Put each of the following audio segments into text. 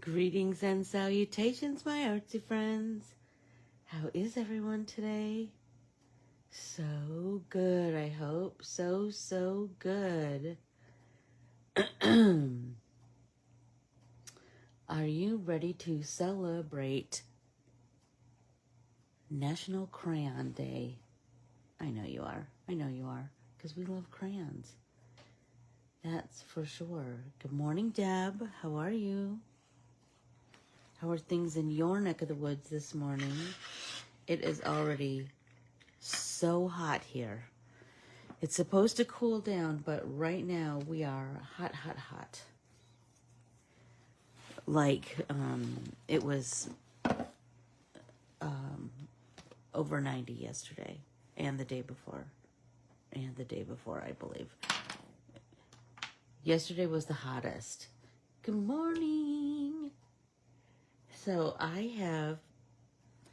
Greetings and salutations, my artsy friends. How is everyone today? So good, I hope. So good. Are you ready to celebrate National Crayon Day? I know you are. I know you are, because we love crayons. That's for sure. Good morning, Deb. How are you? How are things in your neck of the woods this morning? It is already so hot here. It's supposed to cool down, but right now we are hot. Like, it was over 90 yesterday and the day before. I believe. Yesterday was the hottest. Good morning. So I have,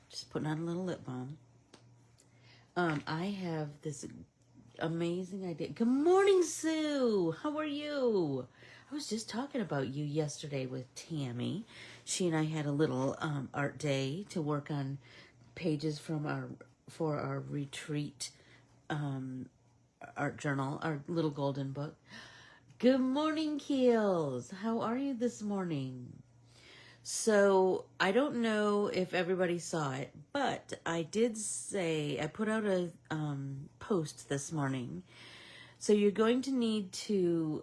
just putting on a little lip balm. I have this amazing idea. Good morning, Sue. How are you? I was just talking about you yesterday with Tammy. She and I had a little art day to work on pages from our retreat art journal, our little golden book. Good morning, Keels. How are you this morning? So I don't know if everybody saw it, but I did say, I put out a post this morning. So you're going to need to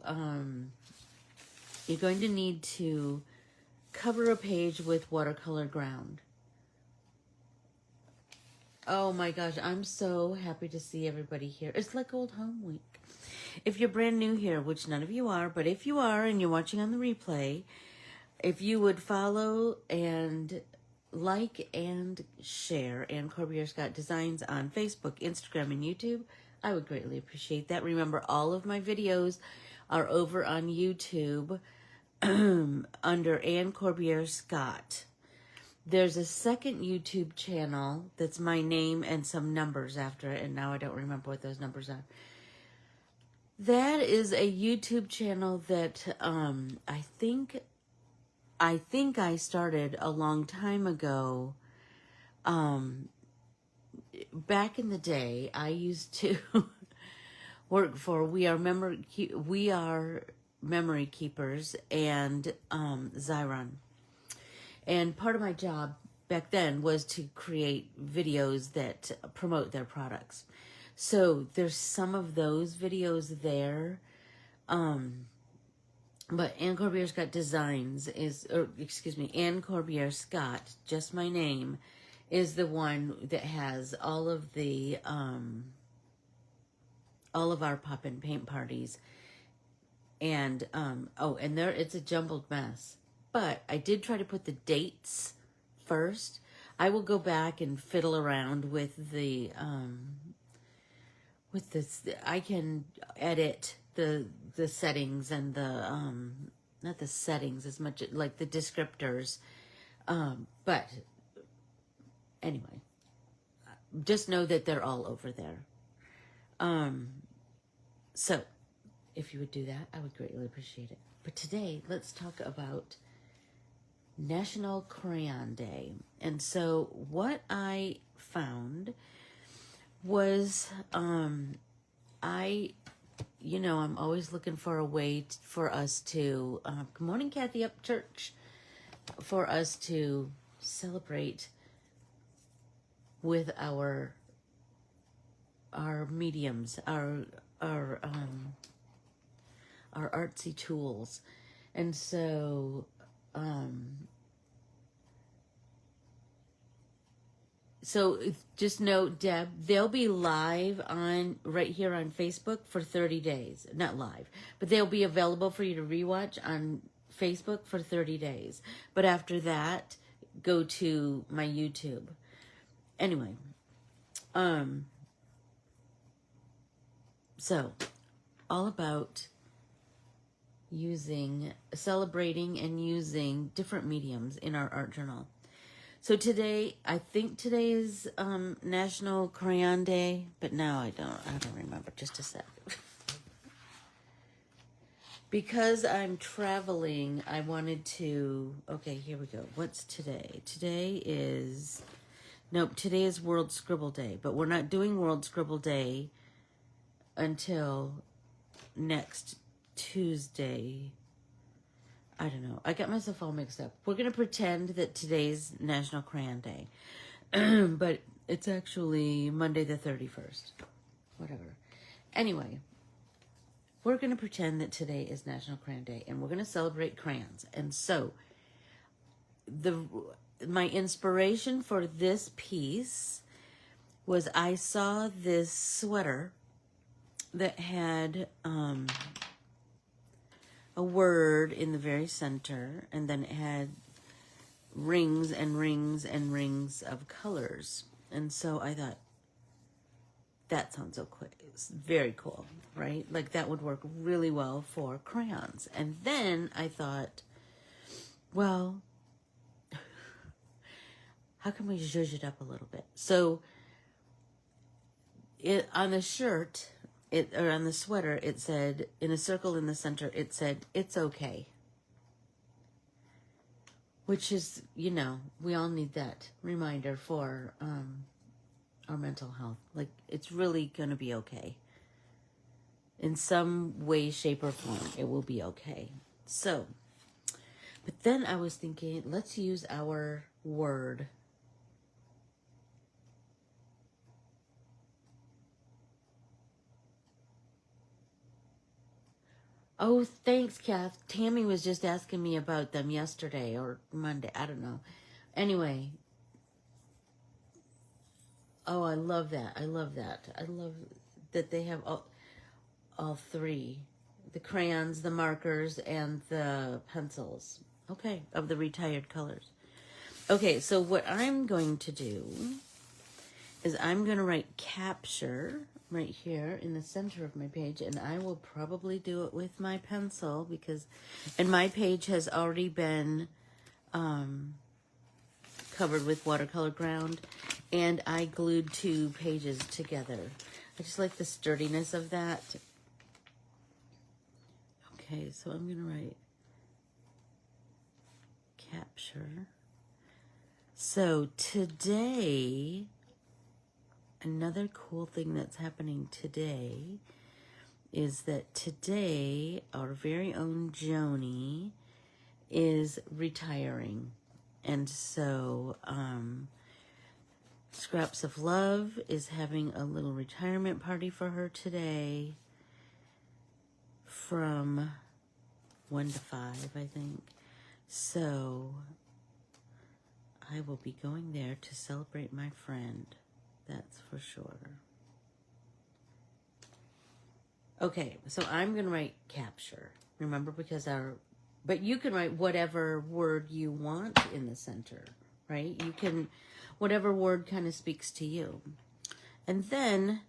cover a page with watercolor ground. Oh my gosh, I'm so happy to see everybody here. It's like Old Home Week. If you're brand new here, which none of you are, but if you are and you're watching on the replay, if you would follow and like and share Ann Corbiere-Scott Designs on Facebook, Instagram, and YouTube, I would greatly appreciate that. Remember, all of my videos are over on YouTube under Ann Corbiere-Scott. There's a second YouTube channel that's my name and some numbers after it, and now I don't remember what those numbers are. That is a YouTube channel that I think I started a long time ago. Back in the day, I used to work for We Are Memory Keepers and Xyron. And part of my job back then was to create videos that promote their products. So there's some of those videos there. But Ann Corbiere-Scott Designs Ann Corbiere-Scott, just my name, is the one that has all of our pop-in paint parties. And, and there, it's a jumbled mess. But I did try to put the dates first. I will go back and fiddle around with the, with this. I can edit the settings and the, not the settings as much, like the descriptors. But anyway, just know that they're all over there. So if you would do that, I would greatly appreciate it. But today, let's talk about National Crayon Day. And so what I found was, I'm always looking for a way for us to, good morning, Kathy Upchurch, for us to celebrate with our mediums, our artsy tools. And so, just note, Deb, they'll be live right here on Facebook for 30 days. Not live, but they'll be available for you to rewatch on Facebook for 30 days. But after that, go to my YouTube. Anyway, so all about celebrating and using different mediums in our art journal. So today, I think today is National Crayon Day, but now I don't remember. Just a sec. because I'm traveling, I wanted to, okay, here we go. What's today? Today is World Scribble Day, but we're not doing World Scribble Day until next Tuesday. I don't know. I got myself all mixed up. We're going to pretend that today's National Crayon Day, but it's actually Monday the 31st. Whatever. Anyway, we're going to pretend that today is National Crayon Day, and we're going to celebrate crayons. And so, my inspiration for this piece was I saw this sweater that had a word in the very center, and then it had rings and rings and rings of colors. And so I thought, that sounds so cool. It's very cool, right? Like that would work really well for crayons. And then I thought, well, how can we zhuzh it up a little bit? So on the shirt, or on the sweater, it said, in a circle in the center, it said, "It's okay." Which is, you know, we all need that reminder for our mental health. Like, it's really going to be okay. In some way, shape, or form, it will be okay. So, but then I was thinking, let's use our word. Oh, thanks, Kath. Tammy was just asking me about them yesterday or Monday. I don't know. Anyway. Oh, I love that. I love that. I love that they have all three. The crayons, the markers, and the pencils. Okay, of the retired colors. Okay, so what I'm going to do is I'm going to write capture right here in the center of my page, and I will probably do it with my pencil and my page has already been covered with watercolor ground, and I glued 2 pages together. I just like the sturdiness of that. Okay, so I'm going to write capture. So today, another cool thing that's happening today is that today our very own Joni is retiring. And so Scraps of Love is having a little retirement party for her today from 1 to 5, I think. So I will be going there to celebrate my friend. That's for sure. Okay, so I'm going to write capture. Remember, because but you can write whatever word you want in the center, right? You can, whatever word kind of speaks to you. And then,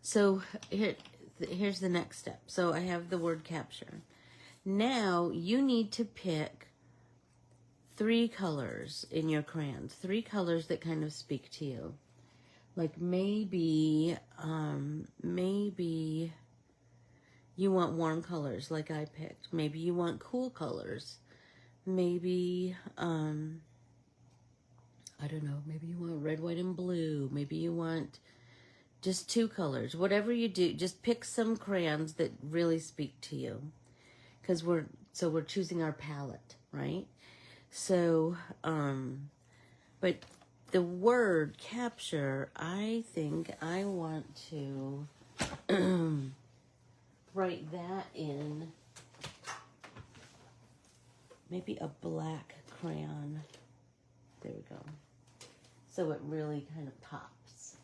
so here's the next step. So I have the word capture. Now you need to pick 3 colors in your crayons, 3 colors that kind of speak to you. Like maybe you want warm colors like I picked. Maybe you want cool colors. Maybe, I don't know, maybe you want red, white, and blue. Maybe you want just 2 colors. Whatever you do, just pick some crayons that really speak to you. Because we're choosing our palette, right? So, but the word capture, I think I want to write that in maybe a black crayon. There we go. So it really kind of pops.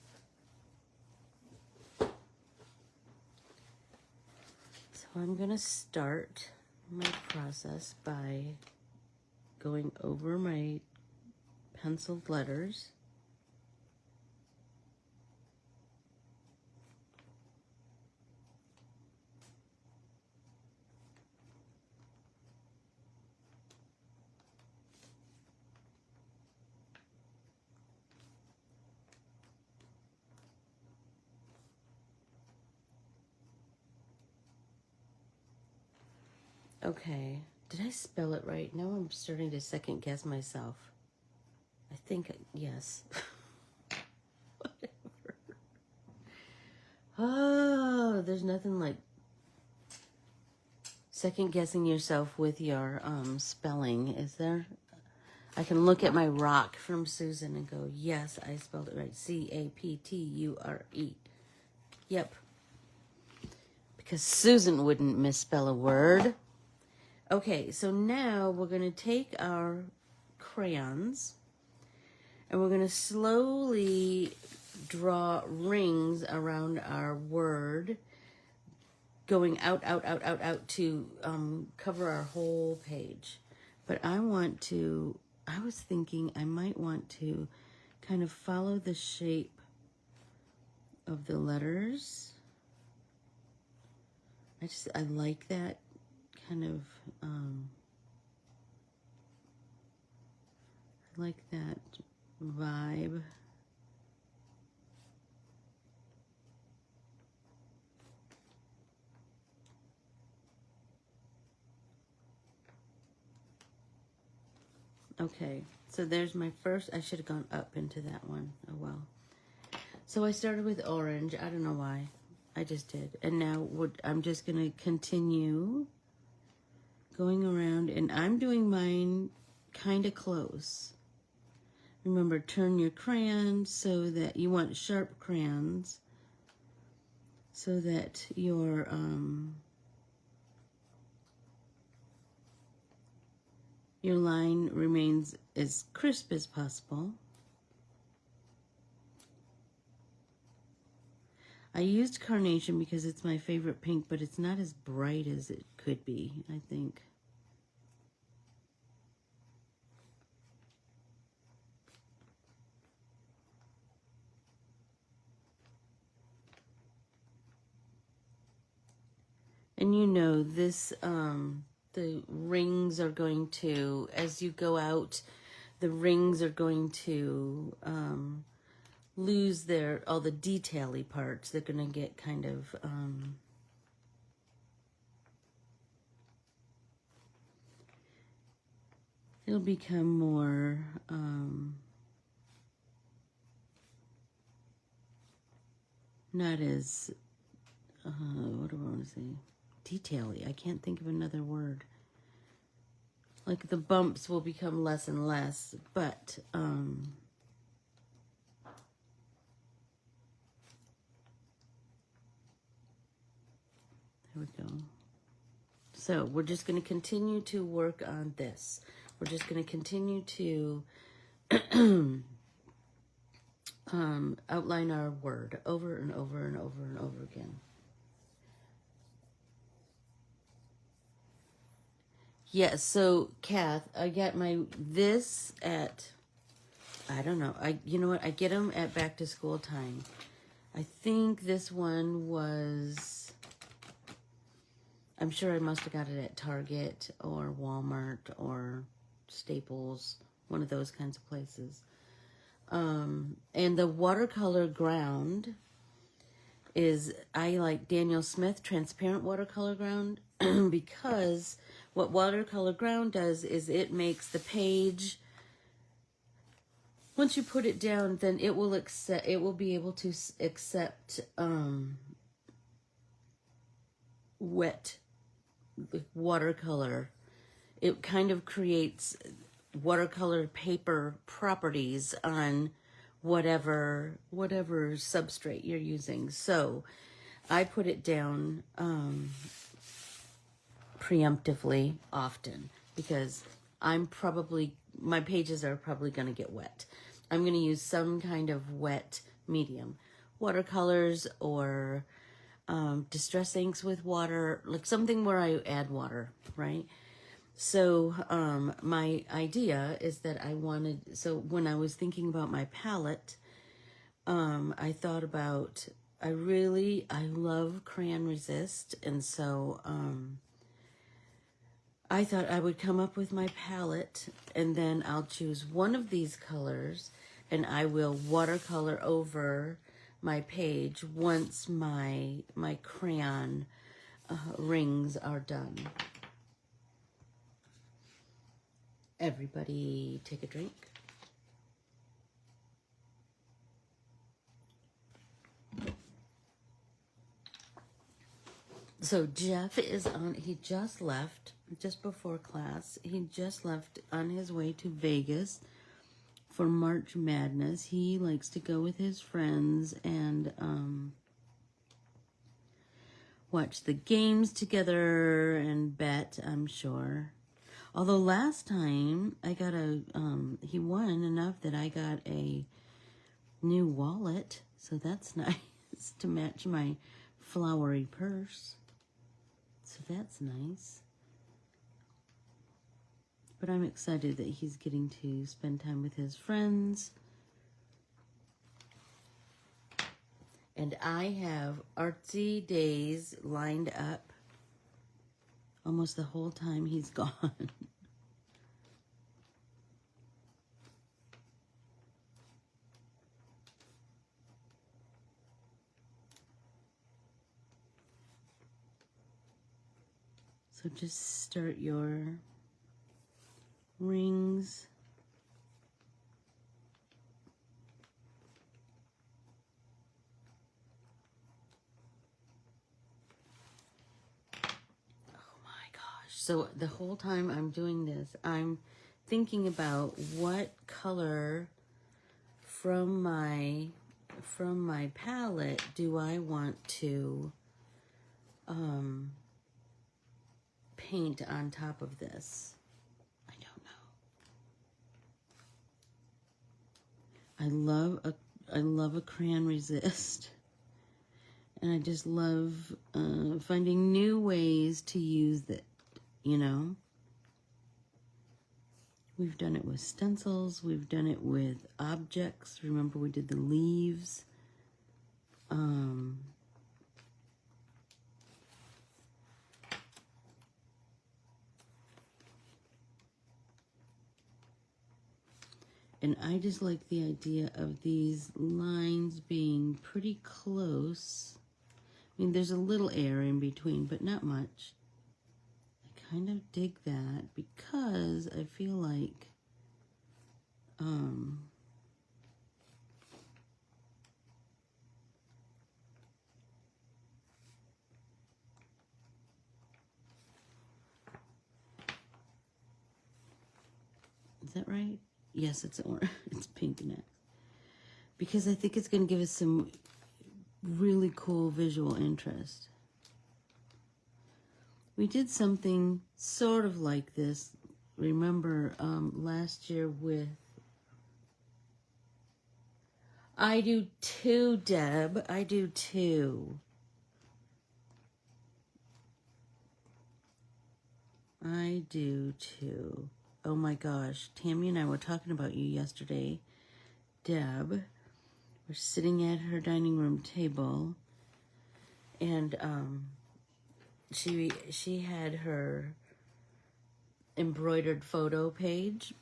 So I'm going to start my process by going over my penciled letters. Okay. Did I spell it right? Now I'm starting to second guess myself. I think, yes. Whatever. Oh, there's nothing like second guessing yourself with your spelling, is there? I can look at my rock from Susan and go, yes, I spelled it right. Capture. Yep. Because Susan wouldn't misspell a word. Okay, so now we're going to take our crayons and we're going to slowly draw rings around our word, going out to cover our whole page. But I was thinking I might want to kind of follow the shape of the letters. I like that kind of, I like that vibe. Okay, so there's my first. I should have gone up into that one. Oh well. So I started with orange. I don't know why. I just did. And now I'm just going to continue going around, and I'm doing mine kind of close. Remember, turn your crayons so that you want sharp crayons so that your line remains as crisp as possible. I used carnation because it's my favorite pink, but it's not as bright as it could be, I think. And you know, this, the rings are going to, as you go out, the rings are going to lose all the detail-y parts. They're going to get kind of, it'll become more, not as, what do I want to say? Detail-y. I can't think of another word. Like the bumps will become less and less, but, there we go. So we're just going to continue to work on this. We're just going to continue to outline our word over and over and over and over again. Yes, so Kath, I got this at, I don't know, you know what, I get them at back to school time. I think this one was, I'm sure I must have got it at Target or Walmart or Staples, one of those kinds of places. And the watercolor ground is, I like Daniel Smith transparent watercolor ground because what watercolor ground does is it makes the page, once you put it down, then it will be able to accept wet watercolor. It kind of creates watercolor paper properties on whatever substrate you're using. So I put it down preemptively often because my pages are probably going to get wet. I'm going to use some kind of wet medium, watercolors or distress inks with water, like something where I add water, right? So my idea is that so when I was thinking about my palette, I thought about, I love Crayon Resist, and so I thought I would come up with my palette, and then I'll choose one of these colors, and I will watercolor over my page once my crayon rings are done. Everybody take a drink. So Jeff is on, he just left, just before class. He just left on his way to Vegas for March Madness. He likes to go with his friends and watch the games together and bet, I'm sure. Although last time I got he won enough that I got a new wallet. So that's nice to match my flowery purse. So that's nice. But I'm excited that he's getting to spend time with his friends. And I have artsy days lined up almost the whole time he's gone. So just start your rings. So the whole time I'm doing this, I'm thinking about what color from my palette do I want to paint on top of this. I don't know. I love a crayon resist. And I just love finding new ways to use it, you know? We've done it with stencils. We've done it with objects. Remember we did the leaves. And I just like the idea of these lines being pretty close. I mean, there's a little air in between, but not much. I kind of dig that because I feel like is that right? Yes, it's orange. It's pink next. Because I think it's going to give us some really cool visual interest. We did something sort of like this, remember, last year with... I do too, Deb. I do too. I do too. Oh my gosh. Tammy and I were talking about you yesterday. Deb. We're sitting at her dining room table. And she had her embroidered photo page.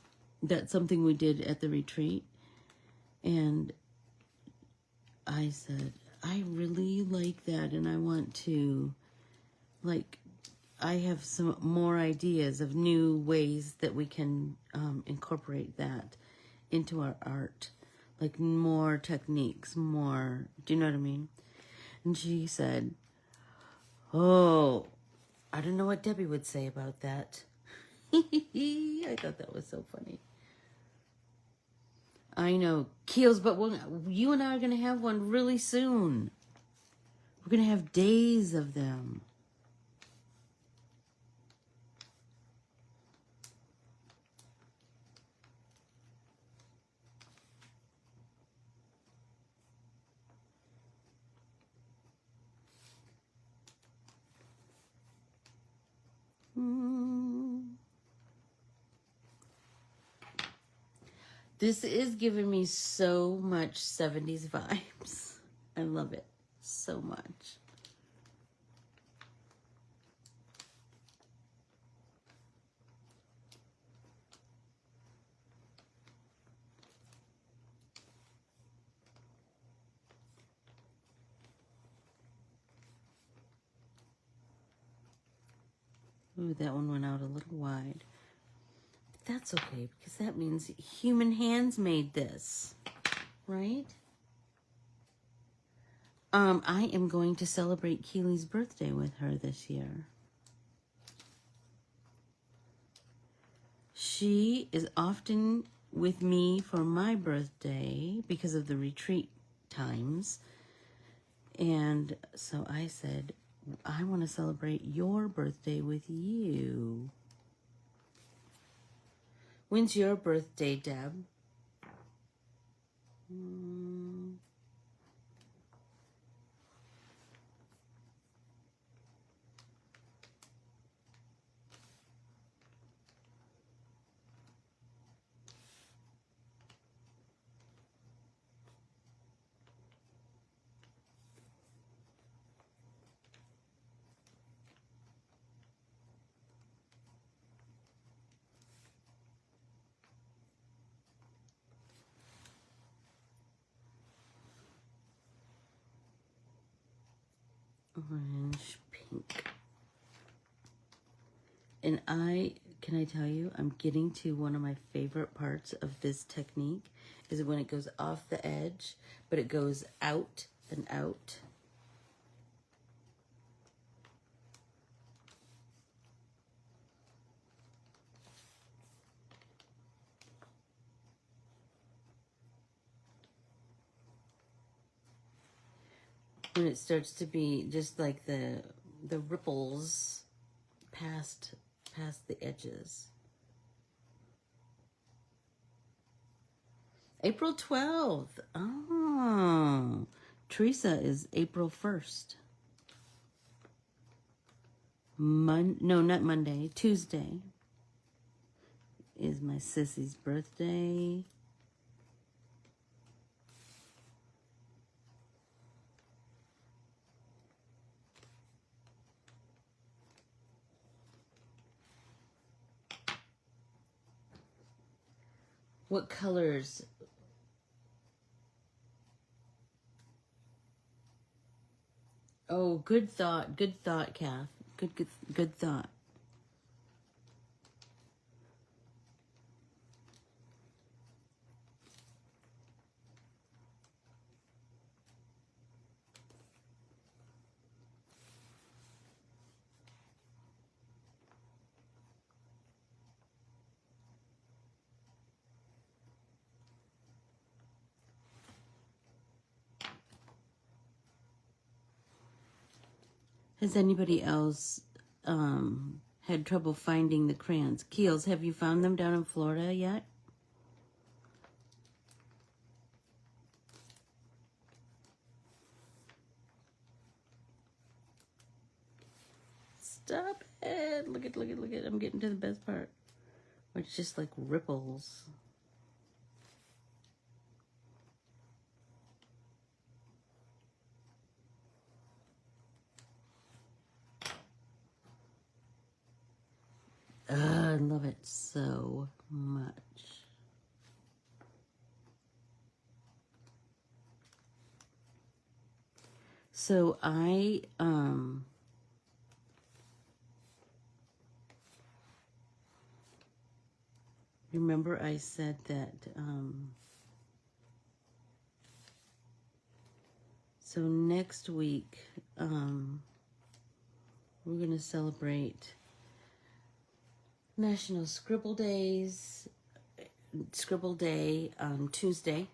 That's something we did at the retreat. And I said, I really like that, and I want to, like, I have some more ideas of new ways that we can incorporate that into our art. Like more techniques, more, do you know what I mean? And she said, oh, I don't know what Debbie would say about that. I thought that was so funny. I know, Keels, but you and I are going to have one really soon. We're going to have days of them. This is giving me so much 70s vibes. I love it so much. Ooh, that one went out a little wide. that's okay, because that means human hands made this, right? I am going to celebrate Keely's birthday with her this year. She is often with me for my birthday because of the retreat times. And so I said, I want to celebrate your birthday with you. When's your birthday, Deb? Orange, pink. And can I tell you, I'm getting to one of my favorite parts of this technique is when it goes off the edge, but it goes out and out. When it starts to be just like the ripples past the edges. April 12th. Oh, Teresa is April 1st. No, not Monday. Tuesday is my sissy's birthday. What colors? Oh, good thought, Kath. Good thought. Has anybody else had trouble finding the crayons? Keels, have you found them down in Florida yet? Stop it. Look at. I'm getting to the best part. Where it's just like ripples. I love it so much. So I remember I said that so next week we're going to celebrate National Scribble Day on Tuesday,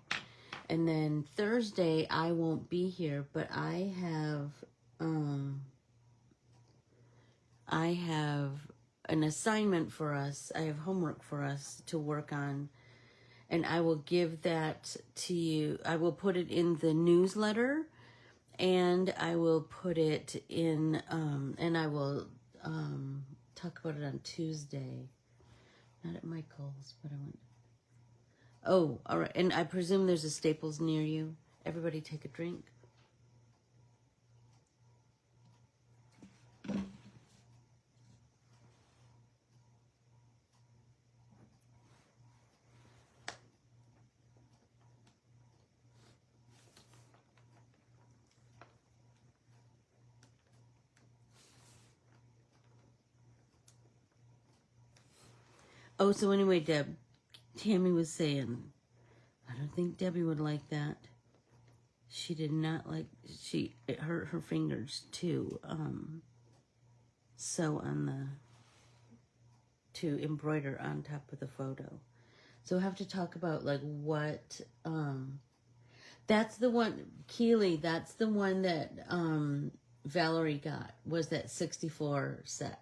and then Thursday I won't be here, but I have an assignment for us. I have homework for us to work on, and I will give that to you. I will put it in the newsletter, and I will put it in and I will talk about it on Tuesday. Not at Michael's, but I went. Oh, all right. And I presume there's a Staples near you. Everybody take a drink. Oh, so anyway, Deb, Tammy was saying, I don't think Debbie would like that. She did not like, it hurt her fingers to sew on to embroider on top of the photo. So we'll have to talk about like what, that's the one, Keely, that's the one that Valerie got, was that 64 set.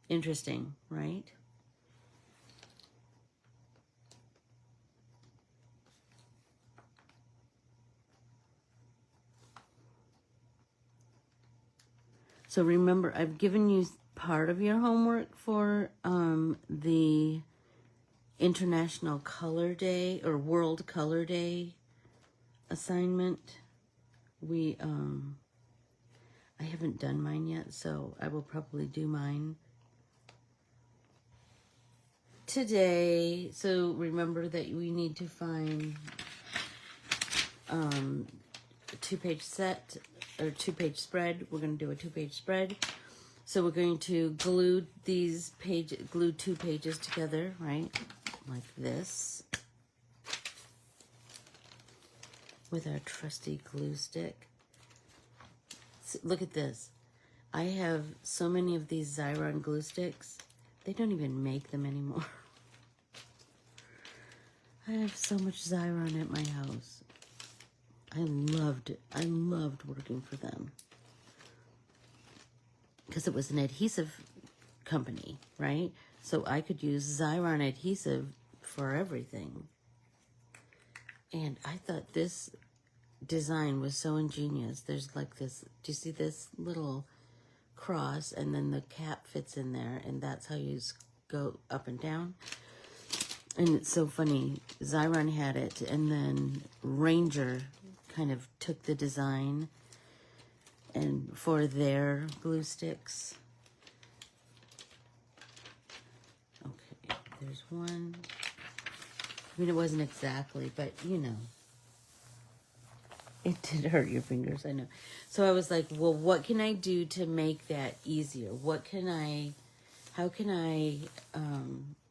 Interesting, right? So remember, I've given you part of your homework for the International Color Day or World Color Day assignment. I haven't done mine yet, so I will probably do mine today. So remember that we need to find a 2-page set or 2-page spread. We're going to do a 2-page spread. So we're going to glue glue 2 pages together, right? Like this. With our trusty glue stick. So look at this. I have so many of these Xyron glue sticks. They don't even make them anymore. I have so much Xyron at my house. I loved working for them. Because it was an adhesive company, right? So I could use Xyron adhesive for everything. And I thought this design was so ingenious. There's like this, do you see this little cross, and then the cap fits in there, and that's how you go up and down. And it's so funny, Xyron had it, and then Ranger kind of took the design and for their glue sticks. Okay, there's one. I mean, it wasn't exactly, but you know. It did hurt your fingers, I know. So I was like, well, what can I do to make that easier? How can I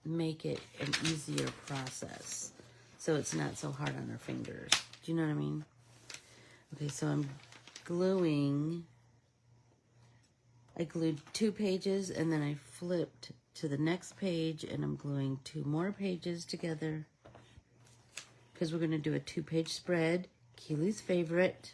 make it an easier process so it's not so hard on our fingers? Do you know what I mean? Okay, so I'm gluing. I glued 2 pages and then I flipped to the next page and I'm gluing 2 more pages together because we're going to do a 2-page spread. Keely's favorite.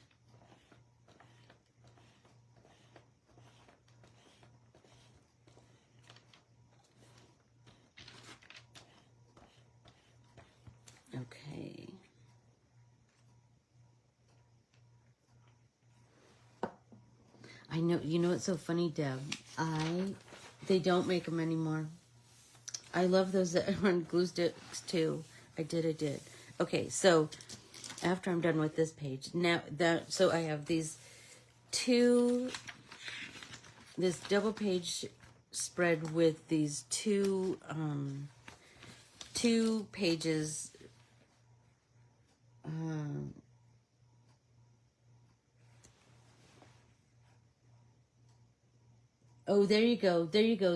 Okay. I know, you know what's so funny, Deb? They don't make them anymore. I love those that are on glue sticks too. I did. Okay, so after I'm done with this page, so I have this double page spread with these two pages. Oh, there you go.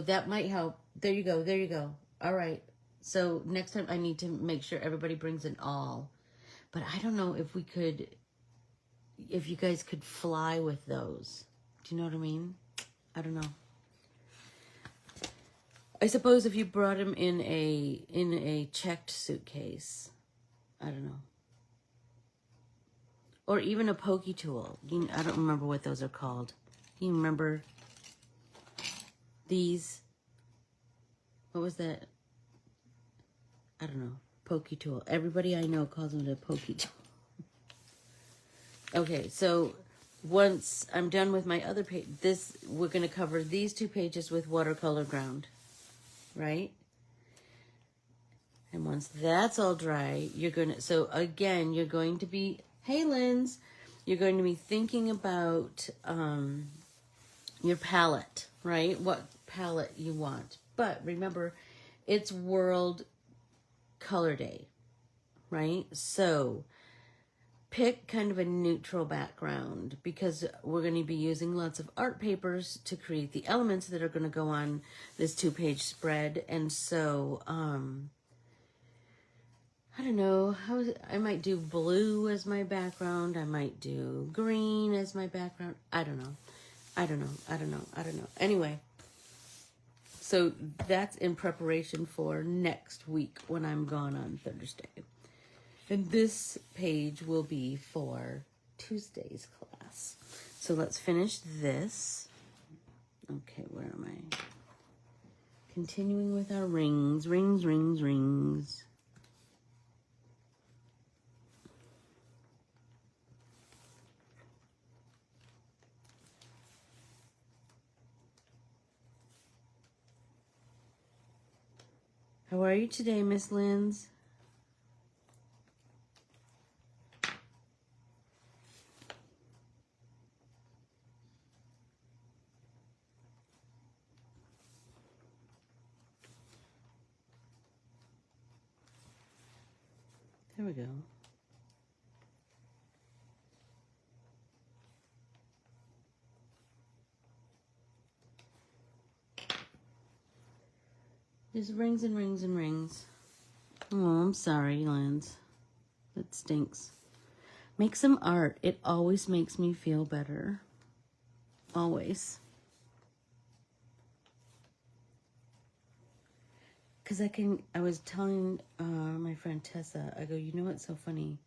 That might help. There you go. All right. So next time I need to make sure everybody brings an awl. But I don't know if you guys could fly with those. Do you know what I mean? I don't know. I suppose if you brought them in a checked suitcase, I don't know. Or even a pokey tool. I don't remember what those are called. Do you remember these? What was that? I don't know. Pokey tool. Everybody I know calls them a pokey tool. Okay, so once I'm done with my other page, we're going to cover these 2 pages with watercolor ground, right? And once that's all dry, you're going to be, hey Linz, you're going to be thinking about your palette, right? What palette you want. But remember, it's World Color Day, right? So pick kind of a neutral background because we're going to be using lots of art papers to create the elements that are going to go on this 2-page spread. And so, I don't know, I might do blue as my background. I might do green as my background. I don't know. Anyway, so that's in preparation for next week when I'm gone on Thursday. And this page will be for Tuesday's class. So let's finish this. Okay, where am I? Continuing with our rings, rings, rings, rings. How are you today, Miss Linz? There we go. Just rings and rings and rings. Oh, I'm sorry, Lance. That stinks. Make some art. It always makes me feel better. Always. Because I was telling my friend Tessa, I go, you know what's so funny?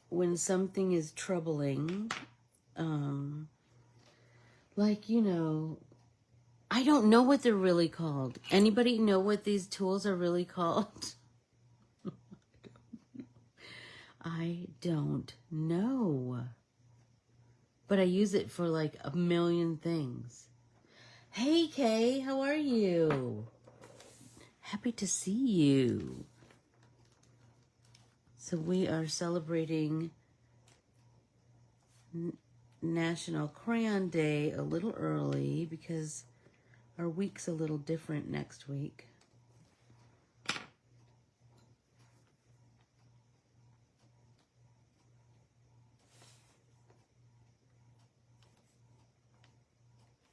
When something is troubling, like, you know, I don't know what they're really called. Anybody know what these tools are really called? I don't know. But I use it for like a million things. Hey, Kay, how are you? Happy to see you. So we are celebrating National Crayon Day a little early because our week's a little different next week.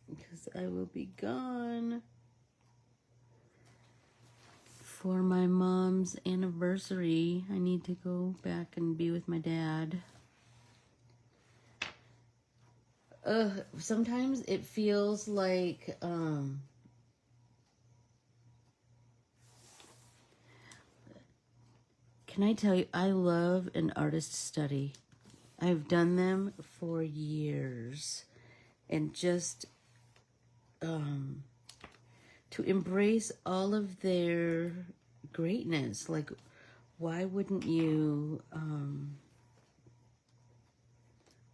Because I will be gone for my mom's anniversary. I need to go back and be with my dad. Sometimes it feels like, can I tell you, I love an artist study. I've done them for years. And just to embrace all of their greatness. Like, why wouldn't you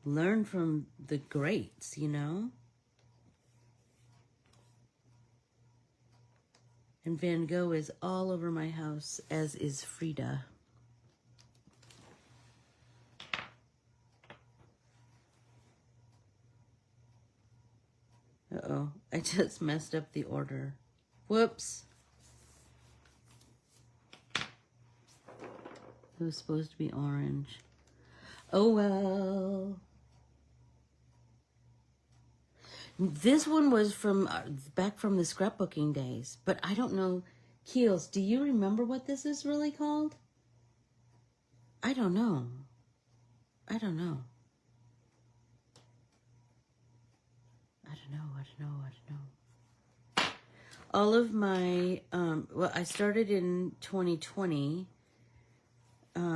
learn from the greats, you know? And Van Gogh is all over my house, as is Frida. Uh-oh, I just messed up the order. Whoops. It was supposed to be orange. Oh well. This one was from back from the scrapbooking days, but I don't know. Keels, do you remember what this is really called? I don't know. I don't know. All of my, well, I started in 2020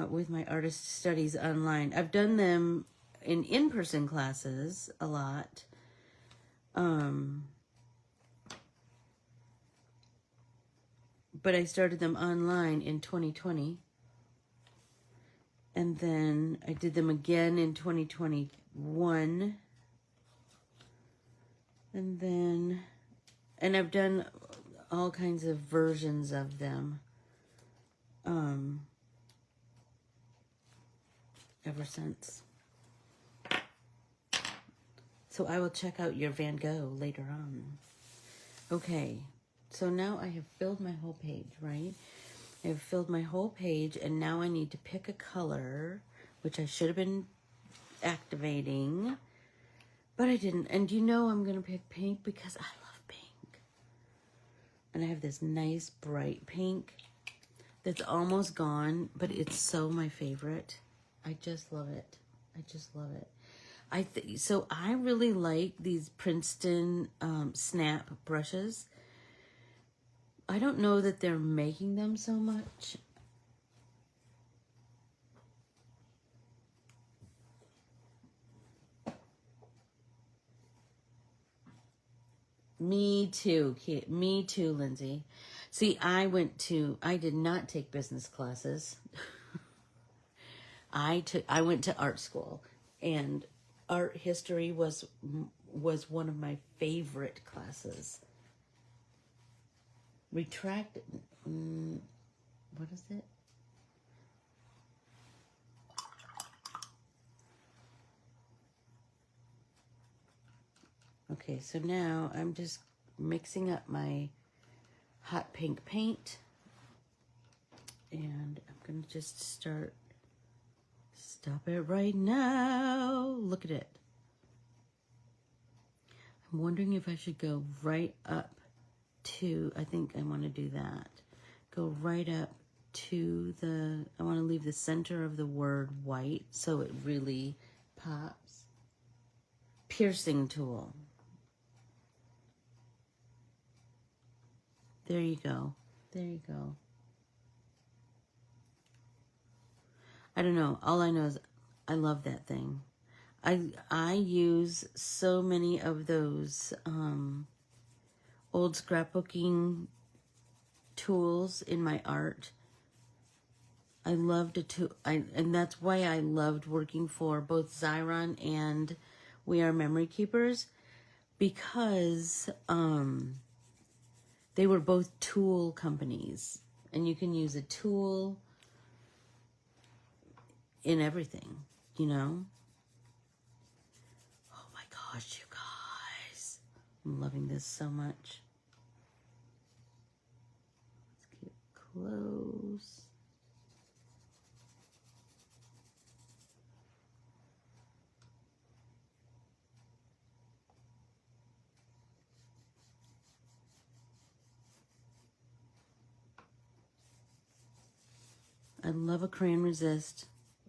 with my artist studies online. I've done them in-person classes a lot. But I started them online in 2020. And then I did them again in 2021. And I've done all kinds of versions of them ever since. So I will check out your Van Gogh later on. Okay, so now I have filled my whole page, right? I've filled my whole page, and now I need to pick a color, which I should have been activating, but I didn't. And you know I'm going to pick pink because I love pink. And I have this nice bright pink that's almost gone, but it's so my favorite. I just love it. I just love it. So I really like these Princeton snap brushes. I don't know that they're making them so much. Me too, me too, Lindsay. See, I did not take business classes. I went to art school, and art history was one of my favorite classes. What is it? Okay, so now I'm just mixing up my hot pink paint, and I'm gonna just stop it right now. Look at it. I'm wondering if I should go right up to, I think I want to do that. Go right up to I want to leave the center of the word white so it really pops. Piercing tool. There you go. There you go. I don't know. All I know is I love that thing. I use so many of those old scrapbooking tools in my art. I loved it too, and that's why I loved working for both Xyron and We Are Memory Keepers, because they were both tool companies, and you can use a tool in everything, you know? Oh my gosh, you guys. I'm loving this so much. Let's get close. I love a crayon resist.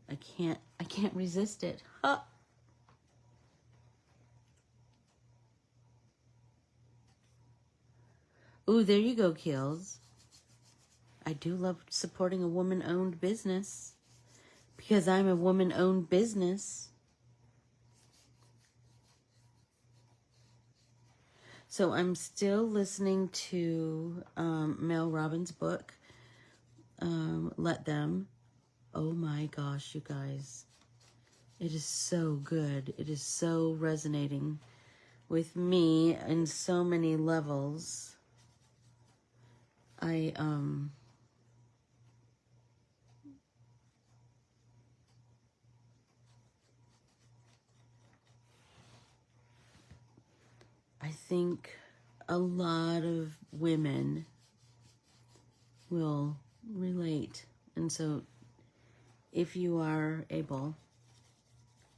I can't resist it. Huh. Ooh, there you go, Kills. I do love supporting a woman-owned business because I'm a woman-owned business. So I'm still listening to Mel Robbins' book, Let Them. Oh my gosh, you guys. It is so good. It is so resonating with me in so many levels. I think a lot of women will relate. And so if you are able,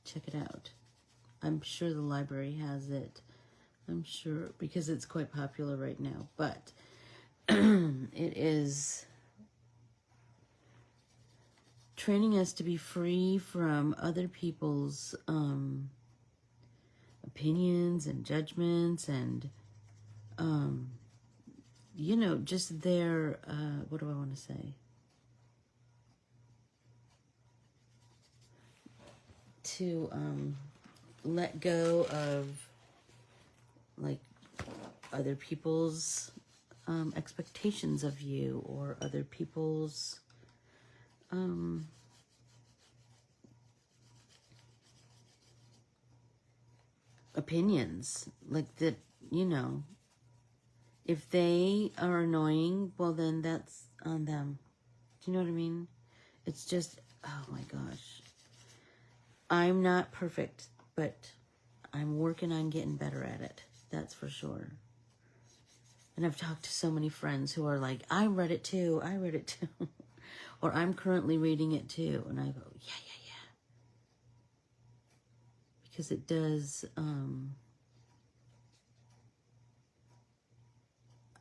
check it out. I'm sure the library has it. I'm sure, because it's quite popular right now. But it is training us to be free from other people's opinions and judgments and, you know, just their, what do I want to say? To let go of, like, other people's expectations of you, or other people's opinions, like that, you know, if they are annoying, well then that's on them. Do you know what I mean? It's just, oh my gosh, I'm not perfect, but I'm working on getting better at it, that's for sure. And I've talked to so many friends who are like, I read it too. Or I'm currently reading it too. And I go, yeah. Because it does,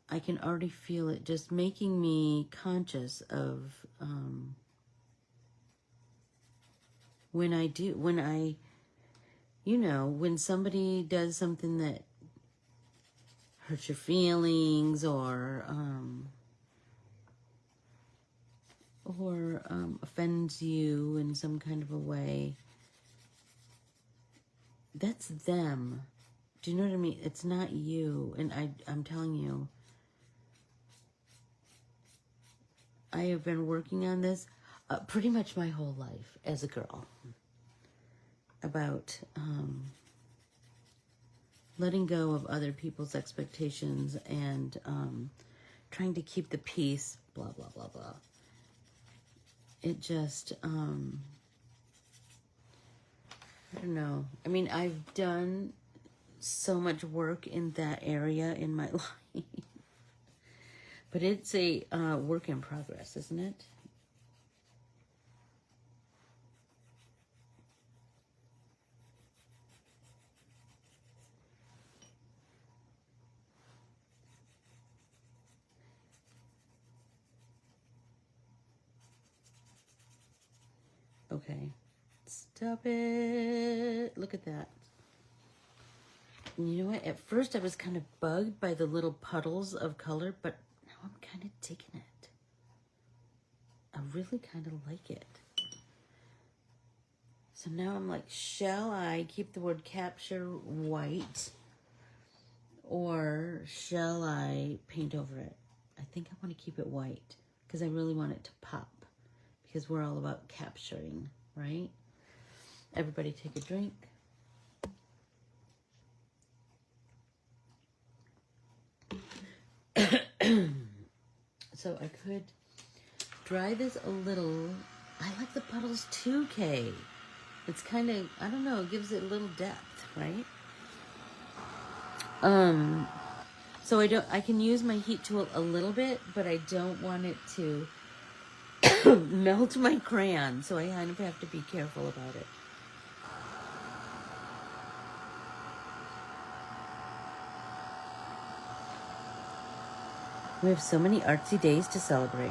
I can already feel it just making me conscious of when somebody does something that hurts your feelings or offends you in some kind of a way, that's them. Do you know what I mean? It's not you. And I'm telling you, I have been working on this pretty much my whole life as a girl about letting go of other people's expectations and trying to keep the peace, blah, blah, blah, blah. It just, I don't know. I mean, I've done so much work in that area in my life. But it's a work in progress, isn't it? Okay. Stop it. Look at that. And you know what? At first I was kind of bugged by the little puddles of color, but now I'm kind of digging it. I really kind of like it. So now I'm like, shall I keep the word capture white or shall I paint over it? I think I want to keep it white because I really want it to pop because we're all about capturing, right? Everybody take a drink. So I could dry this a little. I like the puddles too, Kay. It's kind of, I don't know, it gives it a little depth, right? So I can use my heat tool a little bit, but I don't want it to melt my crayon, so I kind of have to be careful about it. We have so many artsy days to celebrate.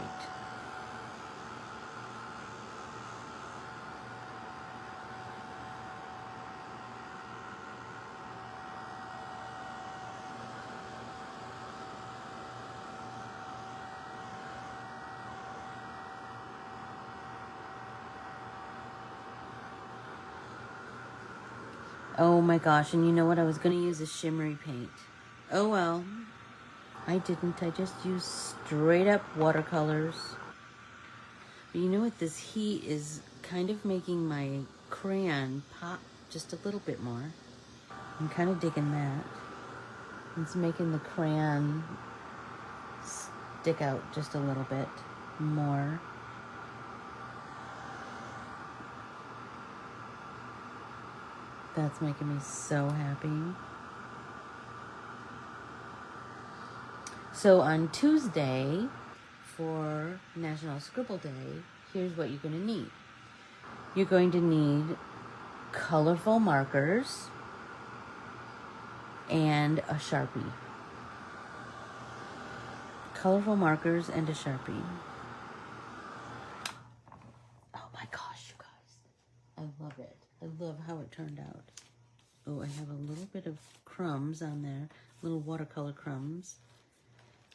Oh my gosh, and you know what? I was going to use a shimmery paint. Oh well. I didn't. I just used straight up watercolors. But you know what? This heat is kind of making my crayon pop just a little bit more. I'm kind of digging that. It's making the crayon stick out just a little bit more. That's making me so happy. So on Tuesday, for National Scribble Day, here's what you're going to need. You're going to need colorful markers and a Sharpie. Colorful markers and a Sharpie. Oh my gosh, you guys. I love it. I love how it turned out. Oh, I have a little bit of crumbs on there. Little watercolor crumbs.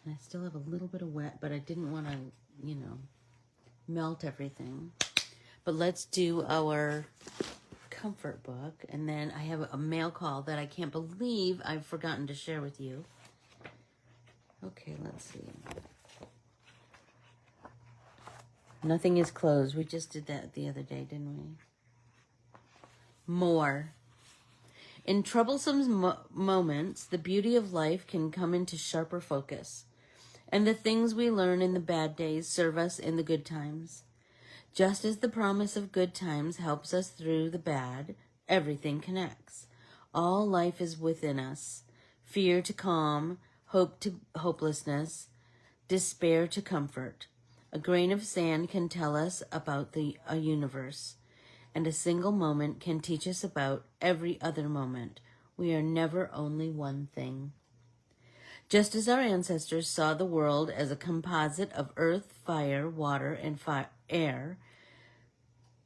And I still have a little bit of wet, but I didn't want to, melt everything. But let's do our comfort book. And then I have a mail call that I can't believe I've forgotten to share with you. Okay, let's see. Nothing is closed. We just did that the other day, didn't we? More. In troublesome moments, the beauty of life can come into sharper focus. And the things we learn in the bad days serve us in the good times. Just as the promise of good times helps us through the bad, everything connects. All life is within us. Fear to calm, hope to hopelessness, despair to comfort. A grain of sand can tell us about a universe, and a single moment can teach us about every other moment. We are never only one thing. Just as our ancestors saw the world as a composite of earth, fire, water, and air,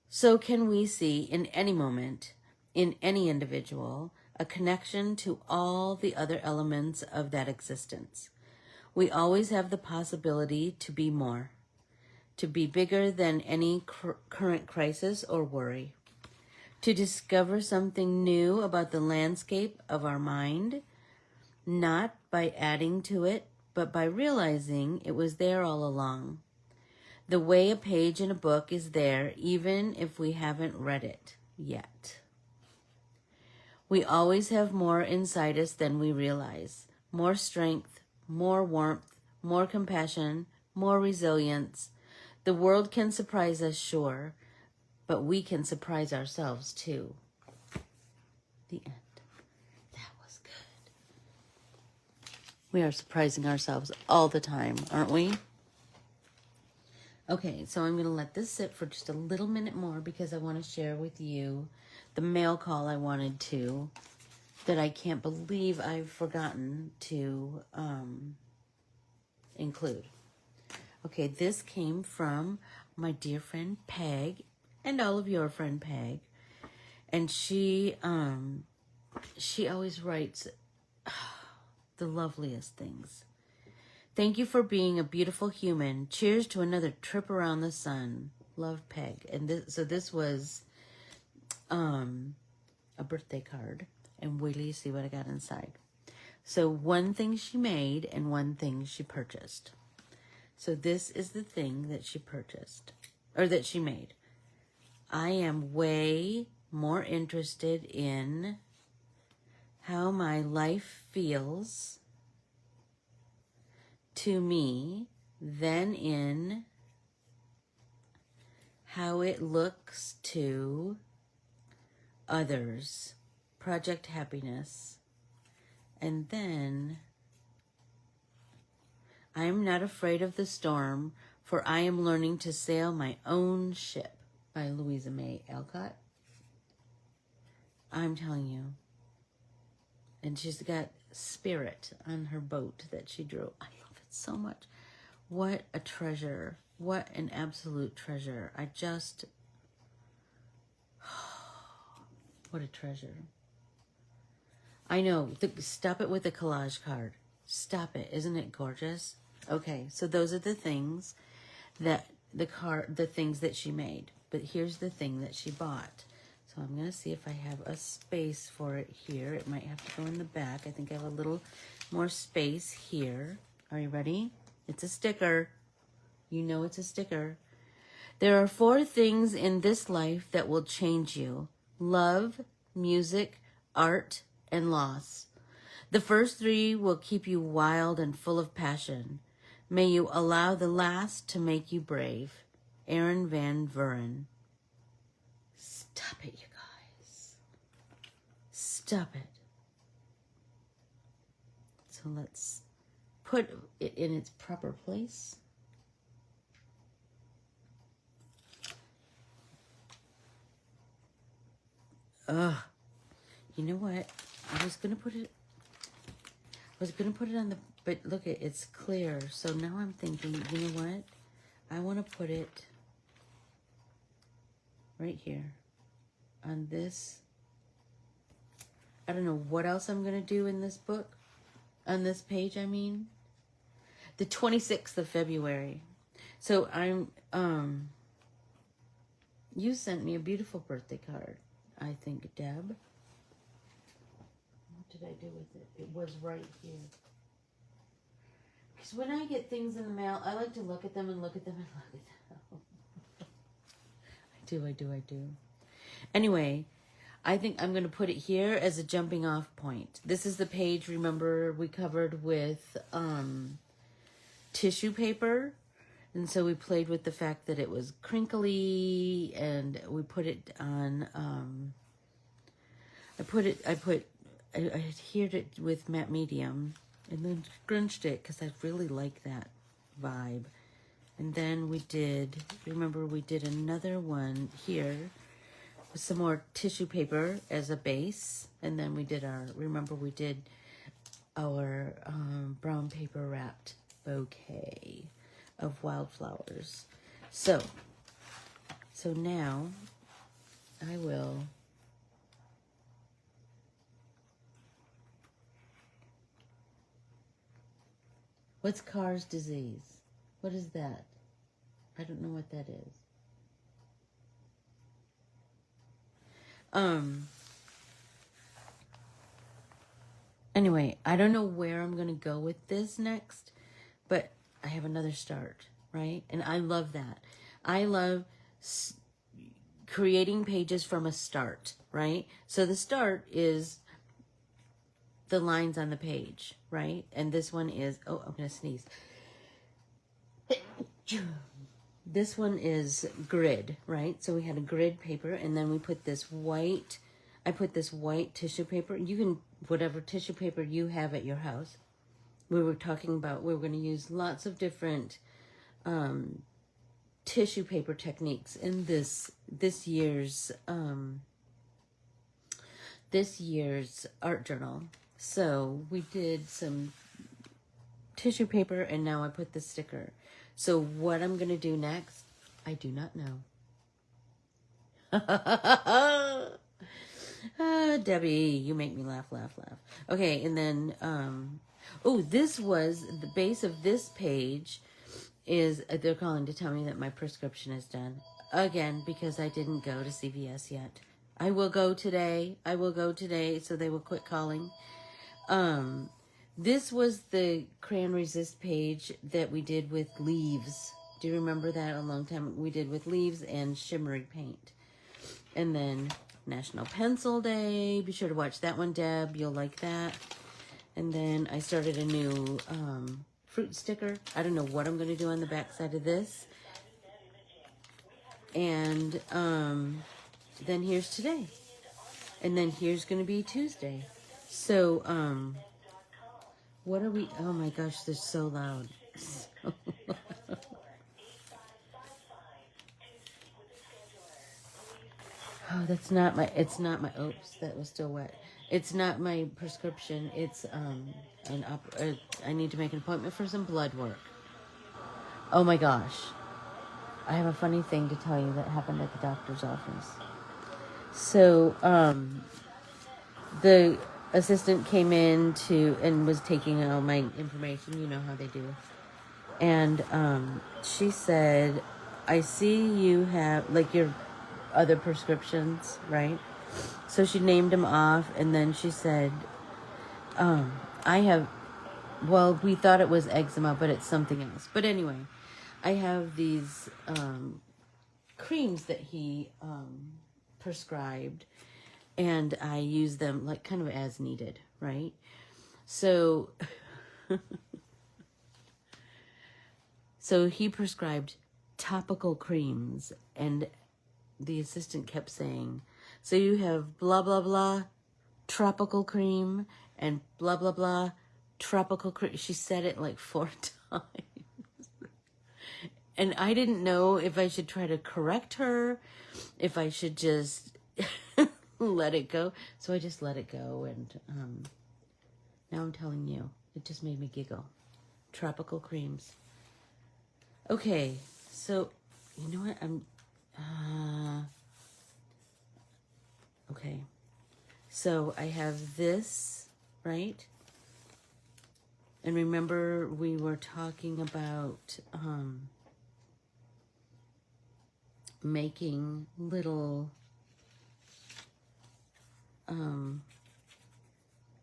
so can we see in any moment, in any individual, a connection to all the other elements of that existence. We always have the possibility to be more, to be bigger than any current crisis or worry, to discover something new about the landscape of our mind, not by adding to it, but by realizing it was there all along. The way a page in a book is there, even if we haven't read it yet. We always have more inside us than we realize. More strength, more warmth, more compassion, more resilience. The world can surprise us, sure, but we can surprise ourselves too. The end. That was good. We are surprising ourselves all the time, aren't we? Okay, so I'm going to let this sit for just a little minute more because I want to share with you the mail call I wanted to, that I can't believe I've forgotten to include. Okay, this came from my dear friend Peg, and all of your friend Peg, and she always writes the loveliest things. Thank you for being a beautiful human. Cheers to another trip around the sun. Love, Peg. And this was a birthday card, and wait till you see what I got inside. So one thing she made and one thing she purchased. So this is the thing that she purchased, or that she made. I am way more interested in how my life feels to me than in how it looks to others. Project Happiness. And then, I am not afraid of the storm, for I am learning to sail my own ship, by Louisa May Alcott. I'm telling you. And she's got spirit on her boat that she drew. I love it so much. What a treasure. What an absolute treasure. What a treasure. I know. Stop it with the collage card. Stop it. Isn't it gorgeous? Okay, so those are the things that the things that she made. But here's the thing that she bought. So I'm going to see if I have a space for it here. It might have to go in the back. I think I have a little more space here. Are you ready? It's a sticker. You know it's a sticker. There are 4 things in this life that will change you: love, music, art, and loss. The first 3 will keep you wild and full of passion. May you allow the last to make you brave. Aaron Van Vuren. Stop it, you guys. Stop it. So let's put it in its proper place. You know what? I was gonna put it on the, but look, it's clear. So now I'm thinking, you know what? I want to put it right here on this. I don't know what else I'm gonna do in this book, on this page. I mean, the 26th of February. So you sent me a beautiful birthday card, I think, Deb. What did I do with it? It was right here. Because when I get things in the mail, I like to look at them and look at them and look at them. I do. Anyway, I think I'm going to put it here as a jumping off point. This is the page, remember, we covered with tissue paper. And so we played with the fact that it was crinkly, and we put it on, I adhered it with matte medium, and then scrunched it because I really like that vibe. And then we did, remember we did another one here with some more tissue paper as a base. And then we did our, remember we did our brown paper wrapped bouquet of wildflowers. So now I will what's Carr's disease? What is that? I don't know what that is. Anyway, I don't know where I'm going to go with this next, but I have another start, right? And I love that. I love creating pages from a start, right? So the start is the lines on the page, right? And this one is, oh, I'm going to sneeze. This one is grid, right? So we had a grid paper, and then we put this white, I put this white tissue paper. You can, whatever tissue paper you have at your house. We were talking about, we were going to use lots of different tissue paper techniques in this year's art journal. So we did some tissue paper, and now I put the sticker. So what I'm going to do next, I do not know. Debbie, you make me laugh. Okay, and then, oh, this was, the base of this page is, they're calling to tell me that my prescription is done. Again, because I didn't go to CVS yet. I will go today, so they will quit calling. This was the Crayon Resist page that we did with leaves. Do you remember that? A long time we did with leaves and shimmery paint. And then National Pencil Day. Be sure to watch that one, Deb. You'll like that. And then I started a new fruit sticker. I don't know what I'm going to do on the back side of this. And then here's today. And then here's going to be Tuesday. So, what are we? Oh my gosh, they're so loud. So oh, that's not my, it's not my, oops, that was still wet. It's not my prescription. It's, I need to make an appointment for some blood work. Oh my gosh. I have a funny thing to tell you that happened at the doctor's office. So, the assistant came in and was taking all my information. You know how they do. And she said, I see you have, like, your other prescriptions, right? So she named them off, and then she said, I have, well, we thought it was eczema, but it's something else. But anyway, I have these creams that he prescribed, and I use them like kind of as needed, right? So, so he prescribed topical creams, and the assistant kept saying, so you have blah, blah, blah, tropical cream, and blah, blah, blah, tropical cream. She said it like 4 times. And I didn't know if I should try to correct her, if I should just let it go. So I just let it go, and now I'm telling you. It just made me giggle. Tropical creams. Okay, so you know what? Okay. So I have this, right? And remember we were talking about making little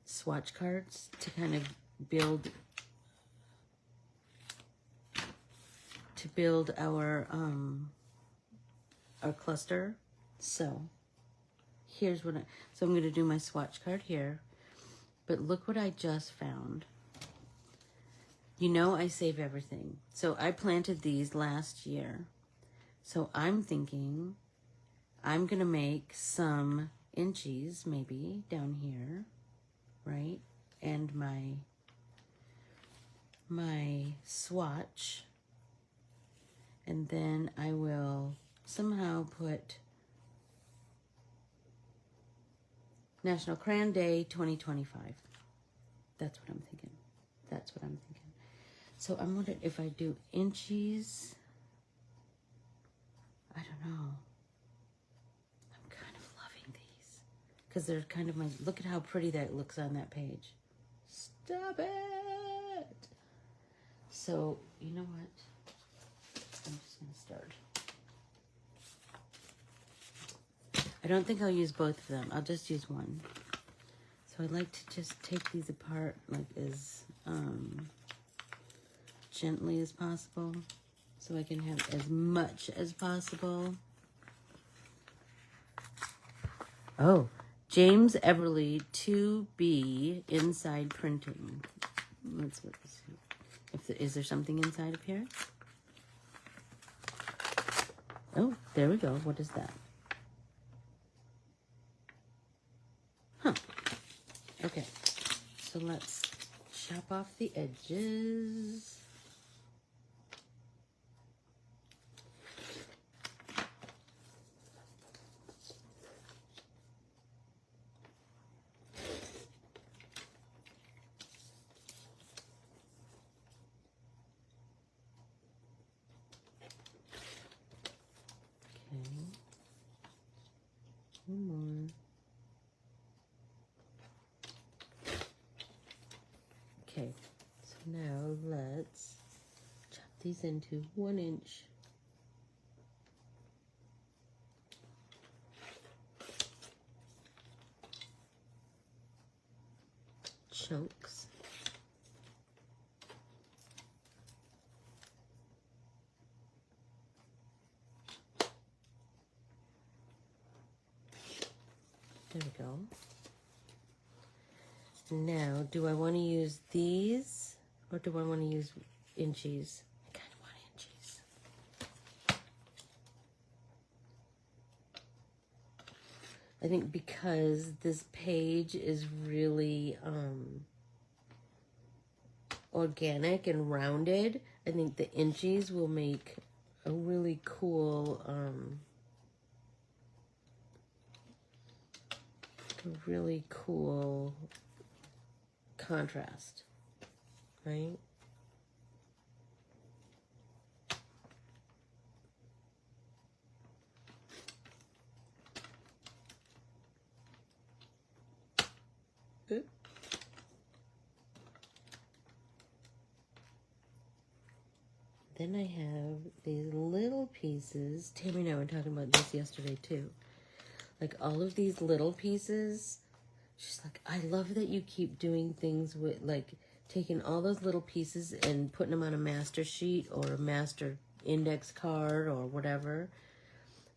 swatch cards to kind of build our cluster. So here's what so I'm going to do my swatch card here, but look what I just found. You know, I save everything. So I planted these last year. So I'm thinking I'm going to make some inchies maybe down here, right? And my my swatch, and then I will somehow put National Crayon Day 2025. That's what I'm thinking. That's what I'm thinking. So I'm wondering if I do inchies. I don't know. I'm kind of loving these because they're kind of my, look at how pretty that looks on that page. Stop it. So, you know what? I'm just going to start. I don't think I'll use both of them. I'll just use one. So I'd like to just take these apart like as gently as possible so I can have as much as possible. Oh, James Everly 2B inside printing. Let's look. Is there something inside of here? Oh, there we go. What is that? Huh. Okay. So let's chop off the edges. One more. Okay, so now let's chop these into 1 inch. Chunks. There we go. Now, do I want to use these or do I want to use inchies? I kind of want inchies. I think because this page is really organic and rounded, I think the inchies will make a really cool contrast, right? Good. Then I have these little pieces. Tammy and I were talking about this yesterday too. Like all of these little pieces. She's like, I love that you keep doing things with, like, taking all those little pieces and putting them on a master sheet or a master index card or whatever.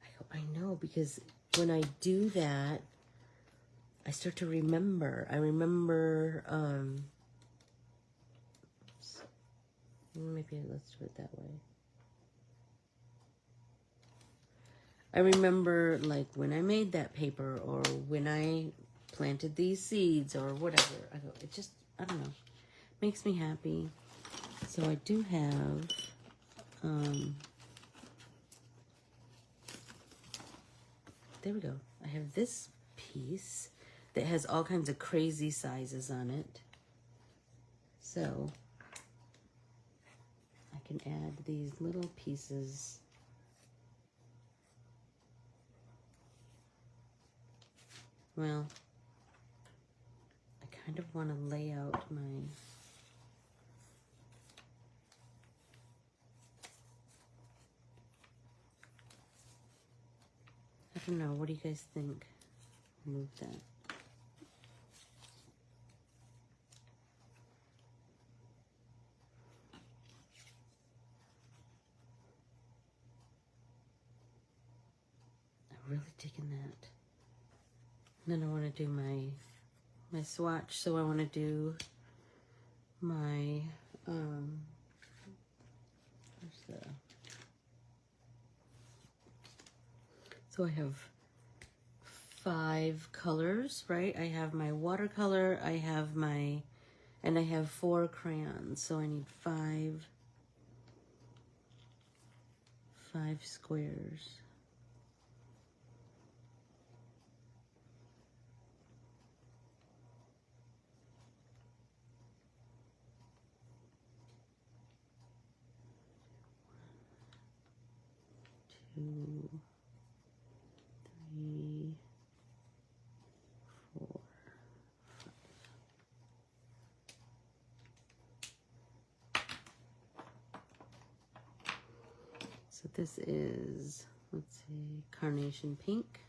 I go, I know, because when I do that, I start to remember. I remember, maybe let's do it that way. I remember, like, when I made that paper or when I planted these seeds or whatever. I go, it just, I don't know, makes me happy. So I do have there we go. I have this piece that has all kinds of crazy sizes on it. So I can add these little pieces. Well, I kind of want to lay out my I don't know, what do you guys think? Move that. I'm really digging that. And then I want to do my swatch, so I want to do my so I have 5 colors, right? I have my watercolor, I have my And I have 4 crayons, so I need 5 squares. Two, 3, 4, 5. So this is, let's see, carnation pink.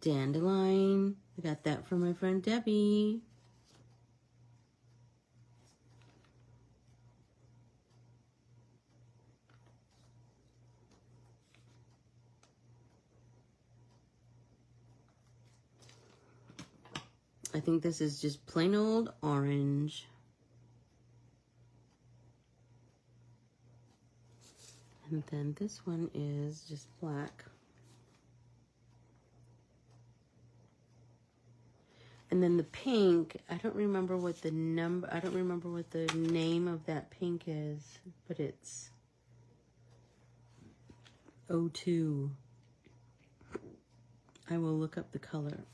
Dandelion. I got that from my friend Debbie. I think this is just plain old orange. And then this one is just black. And then the pink, I don't remember what the name of that pink is, but it's 02. I will look up the color.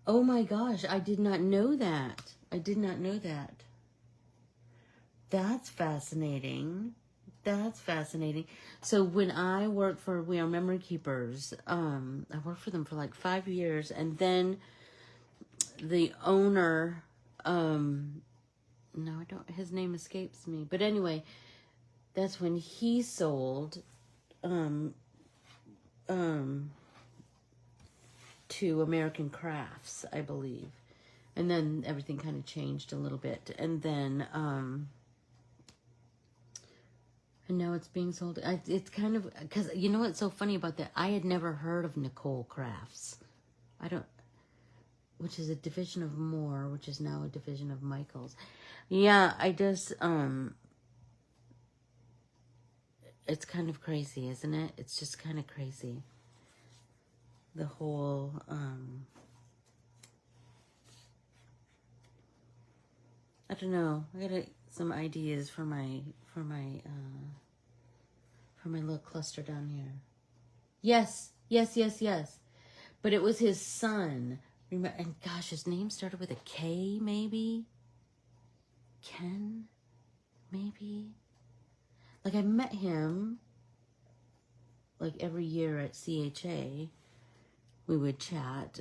Oh my gosh, I did not know that. I did not know that. That's fascinating. That's fascinating. So when I worked for We Are Memory Keepers, I worked for them for like 5 years, and then the owner, no, I don't, his name escapes me, but anyway, that's when he sold, to American Crafts, I believe. And then everything kind of changed a little bit. And then, and now it's being sold. It's kind of, because you know what's so funny about that? I had never heard of Nicole Crafts. Which is a division of Moore, which is now a division of Michaels. Yeah, I just, it's kind of crazy, isn't it? It's just kind of crazy. The whole, I don't know. I got some ideas for my little cluster down here. Yes. But it was his son. Remember, and gosh, his name started with a K, maybe? Ken? Maybe? Like, I met him, like, every year at CHA. We would chat.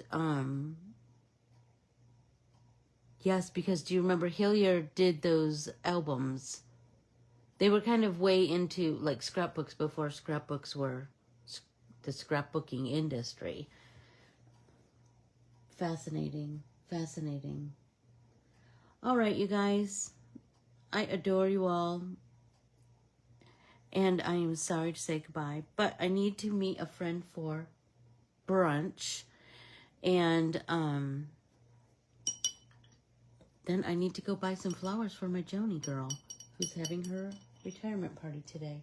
Yes, because do you remember Hilliard did those albums? They were kind of way into, like, scrapbooks before scrapbooks were the scrapbooking industry. Fascinating. Fascinating. All right, you guys. I adore you all. And I am sorry to say goodbye, but I need to meet a friend for brunch. And then I need to go buy some flowers for my Joni girl, who's having her retirement party today.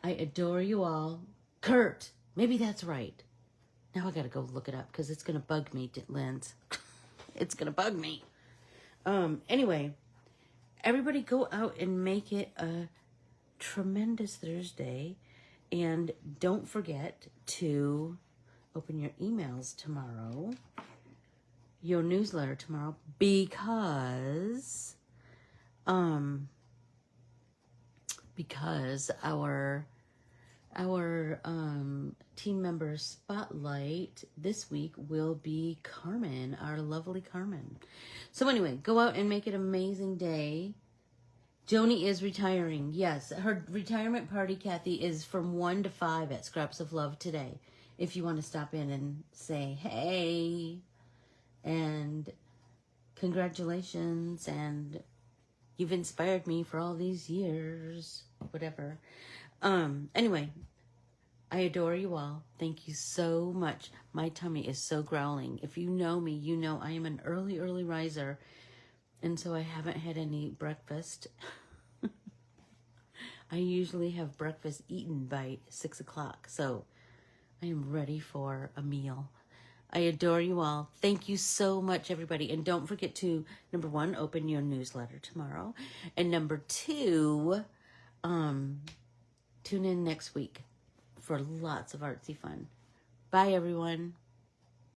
I adore you all. Kurt, maybe that's right. Now I gotta go look it up because it's gonna bug me, Linz. It's gonna bug me. Anyway, everybody go out and make it a tremendous Thursday. And don't forget to open your emails tomorrow, your newsletter tomorrow, because our team member spotlight this week will be Carmen, our lovely Carmen. So anyway, go out and make it an amazing day. Joni is retiring. Yes, her retirement party, Kathy, is from 1 to 5 at Scraps of Love today. If you want to stop in and say, hey, and congratulations, and You've inspired me for all these years. Whatever. Anyway, I adore you all. Thank you so much. My tummy is so growling. If you know me, you know I am an early riser. And so I haven't had any breakfast. I usually have breakfast eaten by 6 o'clock. So I am ready for a meal. I adore you all. Thank you so much, everybody. And don't forget to, number 1, open your newsletter tomorrow. And number 2, tune in next week for lots of artsy fun. Bye, everyone.